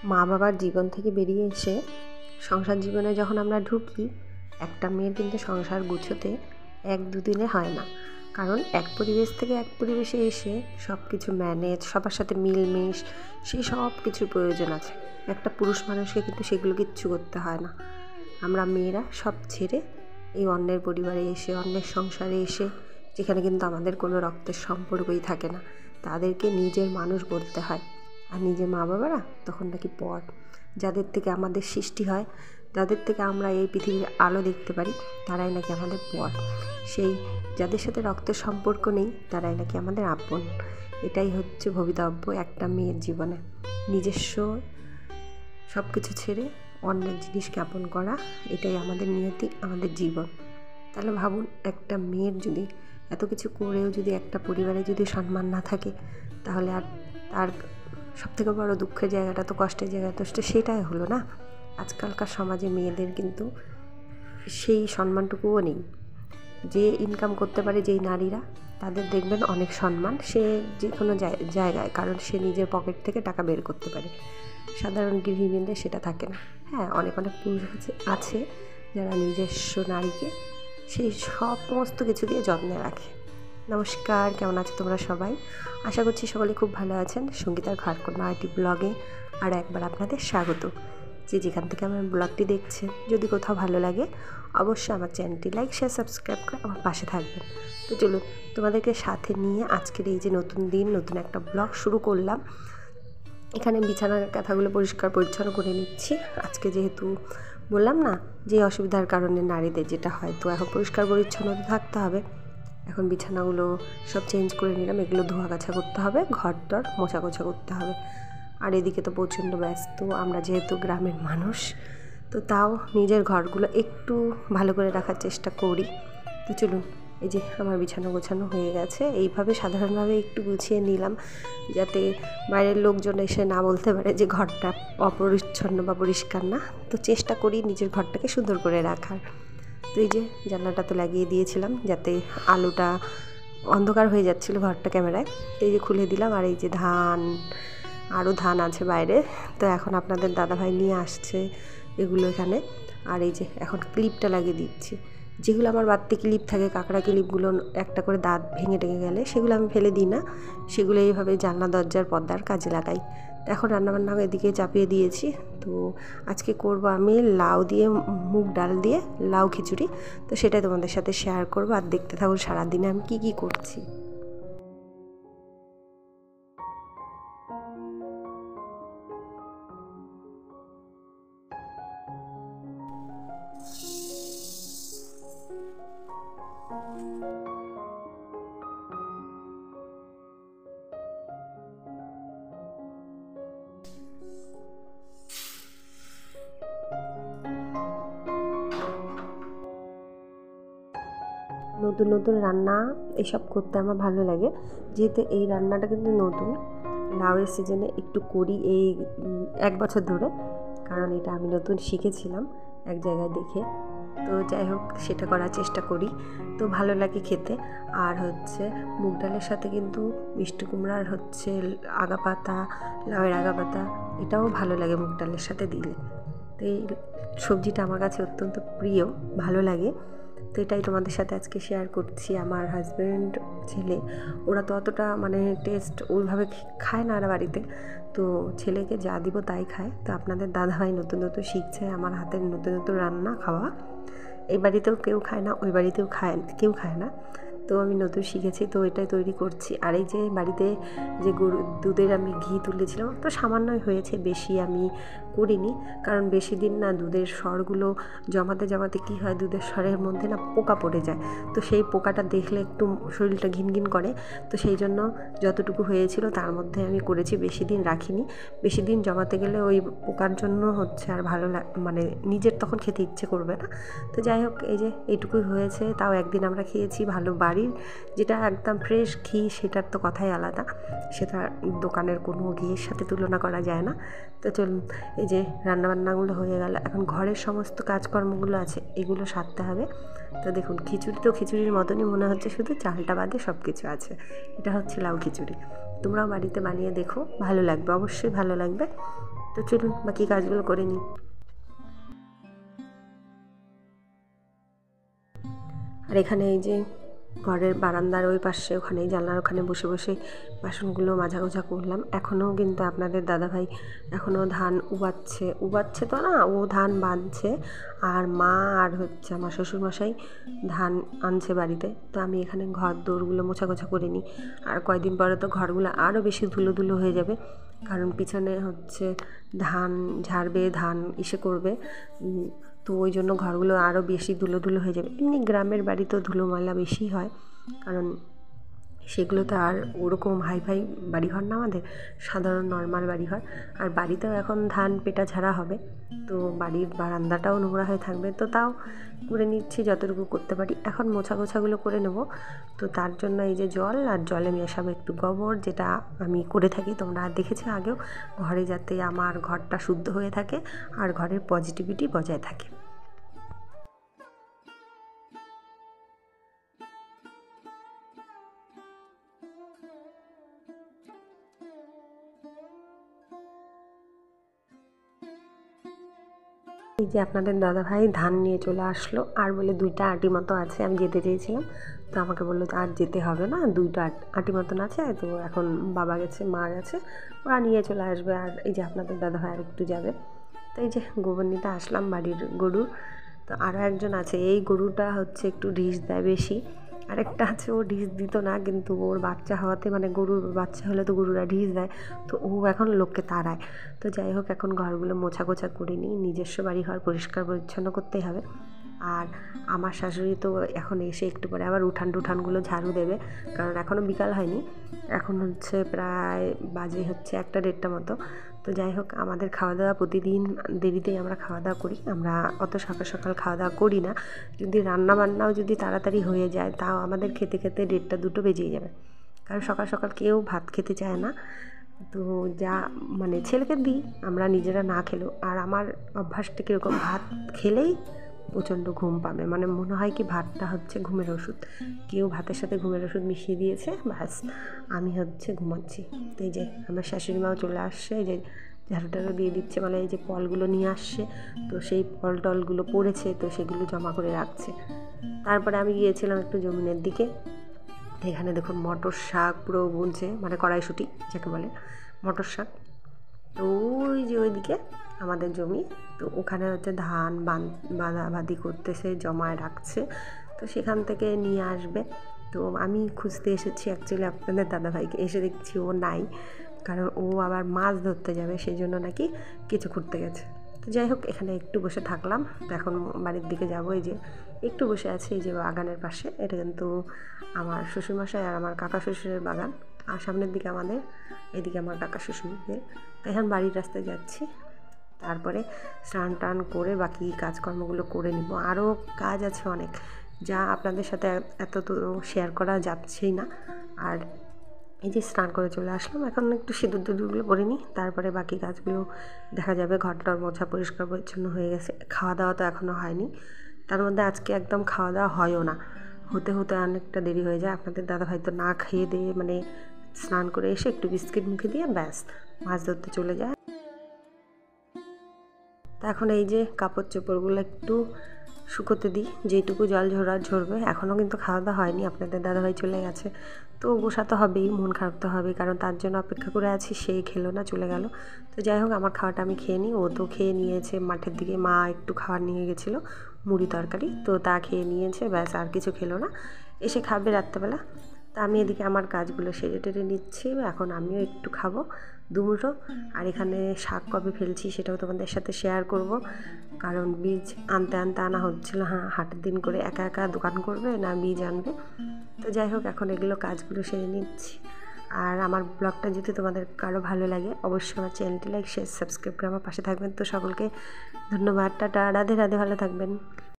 মা বাবার জীবন থেকে বেরিয়ে এসে সংসার জীবনে যখন আমরা ঢুকি, একটা মেয়ের কিন্তু সংসার গুছোতে 1-2 দিনে হয় না। কারণ এক পরিবেশ থেকে এক পরিবেশে এসে সব কিছু ম্যানেজ, সবার সাথে মিলমিশ, সেই সব কিছুর প্রয়োজন আছে। একটা পুরুষ মানুষকে কিন্তু সেগুলো কিচ্ছু করতে হয় না। আমরা মেয়েরা সব ছেড়ে এই অন্যের পরিবারে এসে, অন্যের সংসারে এসে, যেখানে কিন্তু আমাদের কোনো রক্তের সম্পর্কই থাকে না, তাদেরকে নিজের মানুষ বলতে হয়। আর নিজের মা বাবারা তখন নাকি পর, যাদের থেকে আমাদের সৃষ্টি হয়, যাদের থেকে আমরা এই পৃথিবীর আলো দেখতে পারি, তারাই নাকি আমাদের পর। সেই যাদের সাথে রক্তের সম্পর্ক নেই, তারাই নাকি আমাদের আপন। এটাই হচ্ছে ভবিতব্য একটা মেয়ের জীবনে। নিজস্ব সব কিছু ছেড়ে অন্যের জিনিসকে আপন করা, এটাই আমাদের নিয়তি, আমাদের জীবন। তাহলে ভাবুন, একটা মেয়ের যদি এত কিছু করেও যদি একটা পরিবারে যদি সম্মান না থাকে, তাহলে আর তার সবথেকে বড় দুঃখের জায়গাটা তো, কষ্টের জায়গাটা তো সেটাই হলো না। আজকালকার সমাজে মেয়েদের কিন্তু সেই সম্মানটুকুও নেই। যে ইনকাম করতে পারে যেই নারীরা, তাদের দেখবেন অনেক সম্মান, সে যে কোনো জায়গায়, কারণ সে নিজের পকেট থেকে টাকা বের করতে পারে। সাধারণ গৃহিণীদের সেটা থাকে না। হ্যাঁ, অনেক পুরুষ আছে যারা নিজস্ব নারীকে সেই সমস্ত কিছু দিয়ে যত্নে রাখে। নমস্কার, কেমন আছো তোমরা সবাই? আশা করছি সকলে খুব ভালো আছেন। সঙ্গীতার ঘরকন্যা আইটি ব্লগে আর একবার আপনাদের স্বাগত। যে যেখান থেকে আমার ব্লগটি দেখছেন, যদি কোথাও ভালো লাগে অবশ্যই আমার চ্যানেলটি লাইক, শেয়ার, সাবস্ক্রাইব করে আমার পাশে থাকবেন। তো চলুন, তোমাদেরকে সাথে নিয়ে আজকের এই যে নতুন দিন, নতুন একটা ব্লগ শুরু করলাম। এখানে বিছানার কাঁথাগুলো পরিষ্কার পরিচ্ছন্ন করে নিচ্ছি। আজকে যেহেতু বললাম না যে অসুবিধার কারণে নারীদের যেটা হয়, তো এখন পরিষ্কার পরিচ্ছন্নতা থাকতে হবে। এখন বিছানাগুলো সব চেঞ্জ করে নিলাম, এগুলো ধোয়া কাছা করতে হবে, ঘর-টর মোছা কোছা করতে হবে। আর এদিকে তো প্রচণ্ড ব্যস্ত, আমরা যেহেতু গ্রামের মানুষ, তো তাও নিজের ঘরগুলো একটু ভালো করে রাখার চেষ্টা করি। তো চলুন, এই যে আমার বিছানা গোছানো হয়ে গেছে। এইভাবে সাধারণভাবে একটু গুছিয়ে নিলাম, যাতে বাইরের লোকজন এসে না বলতে পারে যে ঘরটা অপরিচ্ছন্ন বা পরিষ্কার না। তো চেষ্টা করি নিজের ঘরটাকে সুন্দর করে রাখার। তো এই যে জানলাটা তো লাগিয়ে দিয়েছিলাম, যাতে আলোটা অন্ধকার হয়ে যাচ্ছিলো ঘরটা ক্যামেরায়। এই যে খুলে দিলাম। আর এই যে আরও ধান আছে বাইরে, তো এখন আপনাদের দাদাভাই নিয়ে আসছে এগুলো এখানে। আর এই যে এখন ক্লিপটা লাগিয়ে দিচ্ছি। যেগুলো আমার বাড়তি ক্লিপ থাকে, কাঁকড়া ক্লিপগুলো একটা করে দাঁত ভেঙে টেঙে গেলে সেগুলো আমি ফেলে দিই না, সেগুলো এইভাবে জানলা দরজার পর্দার কাজে লাগাই। এখন রান্নাবান্না এদিকে চাপিয়ে দিয়েছি। তো আজকে করব আমি লাউ দিয়ে, মুগ ডাল দিয়ে লাউ খিচুড়ি। তো সেটাই তোমাদের সাথে শেয়ার করবো, আর দেখতে থাকুন সারাদিনে আমি কী করছি। নতুন নতুন রান্না এসব করতে আমার ভালো লাগে, যেহেতু এই রান্নাটা কিন্তু নতুন, লাউয়ের সিজনে একটু করি এই 1 বছর ধরে, কারণ এটা আমি নতুন শিখেছিলাম এক জায়গায় দেখে। তো যাই হোক, সেটা করার চেষ্টা করি, তো ভালো লাগে খেতে। আর হচ্ছে মুগ ডালের সাথে কিন্তু মিষ্টি কুমড়ার হচ্ছে আগা পাতা, লাউয়ের আগা পাতা, এটাও ভালো লাগে মুগ ডালের সাথে দিলে। তো এই সবজিটা আমার কাছে অত্যন্ত প্রিয়, ভালো লাগে। তো এটাই তোমাদের সাথে আজকে শেয়ার করছি। আমার হাজব্যান্ড, ছেলে, ওরা তো অতটা টেস্ট ওইভাবে খায় না আর বাড়িতে, তো ছেলেকে যা দিব তাই খায়। তো আপনাদের দাদাভাই নতুন নতুন শিখছে আমার হাতের নতুন নতুন রান্না খাওয়া। এই বাড়িতেও কেউ খায় না, ওই বাড়িতেও কেউ খায় না, তো আমি নতুন শিখেছি, তো এটাই তৈরি করছি। আর এই যে বাড়িতে যে দুধের আমি ঘি তুলেছিলাম, তো সামান্যই হয়েছে, বেশি আমি করিনি, কারণ বেশি দিন না দুধের সরগুলো জমাতে জমাতে কী হয়, দুধের সরের মধ্যে না পোকা পড়ে যায়। তো সেই পোকাটা দেখলে একটু শরীরটা ঘিনঘিন করে। তো সেই জন্য যতটুকু হয়েছিল তার মধ্যে আমি করেছি, বেশি দিন রাখিনি। বেশি দিন জমাতে গেলে ওই পোকার জন্য হচ্ছে আর ভালো নিজের তখন খেতে ইচ্ছে করবে না। তো যাই হোক, এই যে এইটুকুই হয়েছে, তাও একদিন আমরা খেয়েছি ভালো। বাড়ির যেটা একদম ফ্রেশ ঘি, সেটার তো কথাই আলাদা, সেটা দোকানের কোনো ঘিয়ের সাথে তুলনা করা যায় না। তো চলুন, এই যে রান্নাবান্নাগুলো হয়ে গেল, এখন ঘরের সমস্ত কাজকর্মগুলো আছে, এগুলো সারতে হবে। তো দেখুন, খিচুড়ি তো খিচুড়ির মতনই মনে হচ্ছে, শুধু চালটা বাদে সব কিছু আছে। এটা হচ্ছে লাউ খিচুড়ি। তোমরাও বাড়িতে বানিয়ে দেখো, ভালো লাগবে, অবশ্যই ভালো লাগবে। তো চলুন বাকি কাজগুলো করে নিই। আর এখানে এই যে ঘরের বারান্দার ওই পাশে ওখানে জানলার ওখানে বসে বসে বাসনগুলো মাঝা করলাম। এখনও কিন্তু আপনাদের দাদাভাই এখনও ধান উবাচ্ছে তো না, ও ধান বাঁধছে, আর মা আর হচ্ছে আমার শ্বশুরমশাই ধান আনছে বাড়িতে। তো আমি এখানে ঘর দৌড়গুলো মোছা করে নিই। আর কয়েকদিন পরে তো ঘরগুলো আরও বেশি ধুলো হয়ে যাবে, কারণ পিছনে হচ্ছে ধান ঝাড়বে, ধান করবে, তো ওই জন্য ঘরগুলো আরও বেশি ধুলো হয়ে যাবে। এমনি গ্রামের বাড়ি তো ধুলো ময়লা বেশি হয়, কারণ সেগুলো তো আর ওরকম হাইফাই বাড়িঘর না, আমাদের সাধারণ নর্মাল বাড়িঘর। আর বাড়িতেও এখন ধান পেটা ঝাড়া হবে, তো বাড়ির বারান্দাটাও নোংরা হয়ে থাকবে, তো তাও করে নিচ্ছি যতটুকু করতে পারি। এখন মোছাগুলো করে নেব, তো তার জন্য এই যে জল আর জলে মেশাবো একটু গোবর, যেটা আমি করে থাকি, তোমরা দেখেছো আগেও, ঘরে যাতে আমার ঘরটা শুদ্ধ হয়ে থাকে আর ঘরের পজিটিভিটি বজায় থাকে। এই যে আপনাদের দাদাভাই ধান নিয়ে চলে আসলো, আর বলে 2টা আটি মতো আছে, আমি যেতে চেয়েছিলাম, তো আমাকে বললো আর যেতে হবে না, 2টা আটি মতন আছে, তো এখন বাবা গেছে, মা গেছে, ওরা নিয়ে চলে আসবে। আর এই যে আপনাদের দাদাভাই আর একটু যাবে। তো এই যে গোবর নিতে আসলাম বাড়ির গরু। তো আরও একজন আছে, এই গরুটা হচ্ছে একটু ঢিস দেয় বেশি, আরেকটা আছে ও ঢিস দিত না, কিন্তু ওর বাচ্চা হওয়াতে, মানে গরুর বাচ্চা হলে তো গরুরা ঢিস দেয়, তো ও এখন লোককে তাড়ায়। তো যাই হোক, এখন ঘরগুলো মোছা করে নিই, নিজস্ব বাড়ি ঘর পরিষ্কার পরিচ্ছন্ন করতেই হবে। আর আমার শাশুড়ি তো এখন এসে একটু পরে আবার উঠানগুলো ঝাড়ু দেবে, কারণ এখনও বিকাল হয়নি, এখন হচ্ছে প্রায় বাজে হচ্ছে 1টা-1:30টা মতো। তো যাই হোক, আমাদের খাওয়া দাওয়া প্রতিদিন দেরিতেই আমরা খাওয়া দাওয়া করি, আমরা অত সকাল খাওয়া দাওয়া করি না। যদি রান্নাবান্নাও যদি তাড়াতাড়ি হয়ে যায়, তাও আমাদের খেতে 1:30-2টো বেজেই যাবে, কারণ সকাল কেউ ভাত খেতে চায় না। তো যা মানে ছেলেকে দিই, আমরা নিজেরা না খেলেও। আর আমার অভ্যাসটা কীরকম, ভাত খেলেই প্রচণ্ড ঘুম পাবে, মানে মনে হয় কি ভাতটা হচ্ছে ঘুমের ওষুধ, কেউ ভাতের সাথে ঘুমের ওষুধ মিশিয়ে দিয়েছে, ব্যাস আমি হচ্ছে ঘুমাচ্ছি। তো এই যে আমার শাশুড়ি মাও চলে আসছে, এই যে ঝাড়ু দিয়ে দিচ্ছে, মানে এই যে ফলগুলো নিয়ে আসছে, তো সেই টলগুলো পড়েছে, তো সেগুলো জমা করে রাখছে। তারপরে আমি গিয়েছিলাম একটু জমিনের দিকে, এখানে দেখুন মটর শাক পুরো বুনছে, মানে কড়াইশুঁটি যাকে বলে মটর শাক। তো ওই যে ওইদিকে আমাদের জমি, তো ওখানে হচ্ছে ধান বাঁধাবাঁধি করতেছে, জমায় রাখছে, তো সেখান থেকে নিয়ে আসবে। তো আমি খুঁজতে এসেছি অ্যাকচুয়ালি আপনাদের দাদাভাইকে, এসে দেখছি ও নাই, কারণ ও আবার মাছ ধরতে যাবে, সেই জন্য নাকি কিছু করতে গেছে। তো যাই হোক, এখানে একটু বসে থাকলাম, তো এখন বাড়ির দিকে যাবো। এই যে একটু বসে আছি এই যে বাগানের পাশে, এটা কিন্তু আমার শ্বশুরমশাই আর আমার কাকা শ্বশুরের বাগান, আর সামনের দিকে আমাদের, এদিকে আমার কাকা শ্বশুরদের। তো এখন বাড়ির রাস্তায় যাচ্ছি, তারপরে স্নান টান করে বাকি কাজকর্মগুলো করে নিব। আরও কাজ আছে অনেক, যা আপনাদের সাথে এত তো শেয়ার করা যাচ্ছেই না। আর এই যে স্নান করে চলে আসলাম, এখন একটু সিঁদুরগুলো পরে নিই, তারপরে বাকি কাজগুলো দেখা যাবে। ঘরটার মোছা পরিষ্কার পরিচ্ছন্ন হয়ে গেছে, খাওয়া দাওয়া তো এখনও হয়নি, তার মধ্যে আজকে একদম খাওয়া দাওয়া হয়ও না, হতে অনেকটা দেরি হয়ে যায়। আপনাদের দাদাভাই তো না খেয়ে দিয়ে, মানে স্নান করে এসে একটু বিস্কিট মুখে দিয়ে ব্যাস মাছ ধরতে চলে যায়। তা এখন এই যে কাপড় চোপড়গুলো একটু শুকোতে দিই, যেইটুকু জল ঝরবে। এখনও কিন্তু খাওয়া দাওয়া হয়নি, আপনাদের দাদাভাই চলে গেছে, তো বসা তো হবেই, মন খারাপ তো হবে, কারণ তার জন্য অপেক্ষা করে আছি, সেই খেলো না, চলে গেল। তো যাই হোক, আমার খাওয়াটা আমি খেয়ে নিই, ও তো খেয়ে নিয়েছে। মাঠের দিকে মা একটু খাবার নিয়ে গেছিলো, মুড়ি তরকারি, তো তা খেয়ে নিয়েছে, ব্যাস আর কিছু খেলো না, এসে খাবে রাত্রেবেলা। তা আমি এদিকে আমার কাজগুলো সেরে টেরে নিচ্ছি, এখন আমিও একটু খাবো দুমুঠো। আর এখানে শাক কবে ফেলছি সেটাও তোমাদের সাথে শেয়ার করব, কারণ বীজ আনতে আনা হচ্ছিলো, হাটের দিন করে একা দোকান করবে না বীজ আনবে। তো যাই হোক, এখন এগুলো কাজগুলো সেরে নিচ্ছি। আর আমার ব্লগটা যদি তোমাদের কারো ভালো লাগে, অবশ্যই আমার চ্যানেলটি লাইক শেয়ার সাবস্ক্রাইব করে আমার পাশে থাকবেন। তো সকলকে ধন্যবাদ, টাটা, রাধে রাধে, ভালো থাকবেন।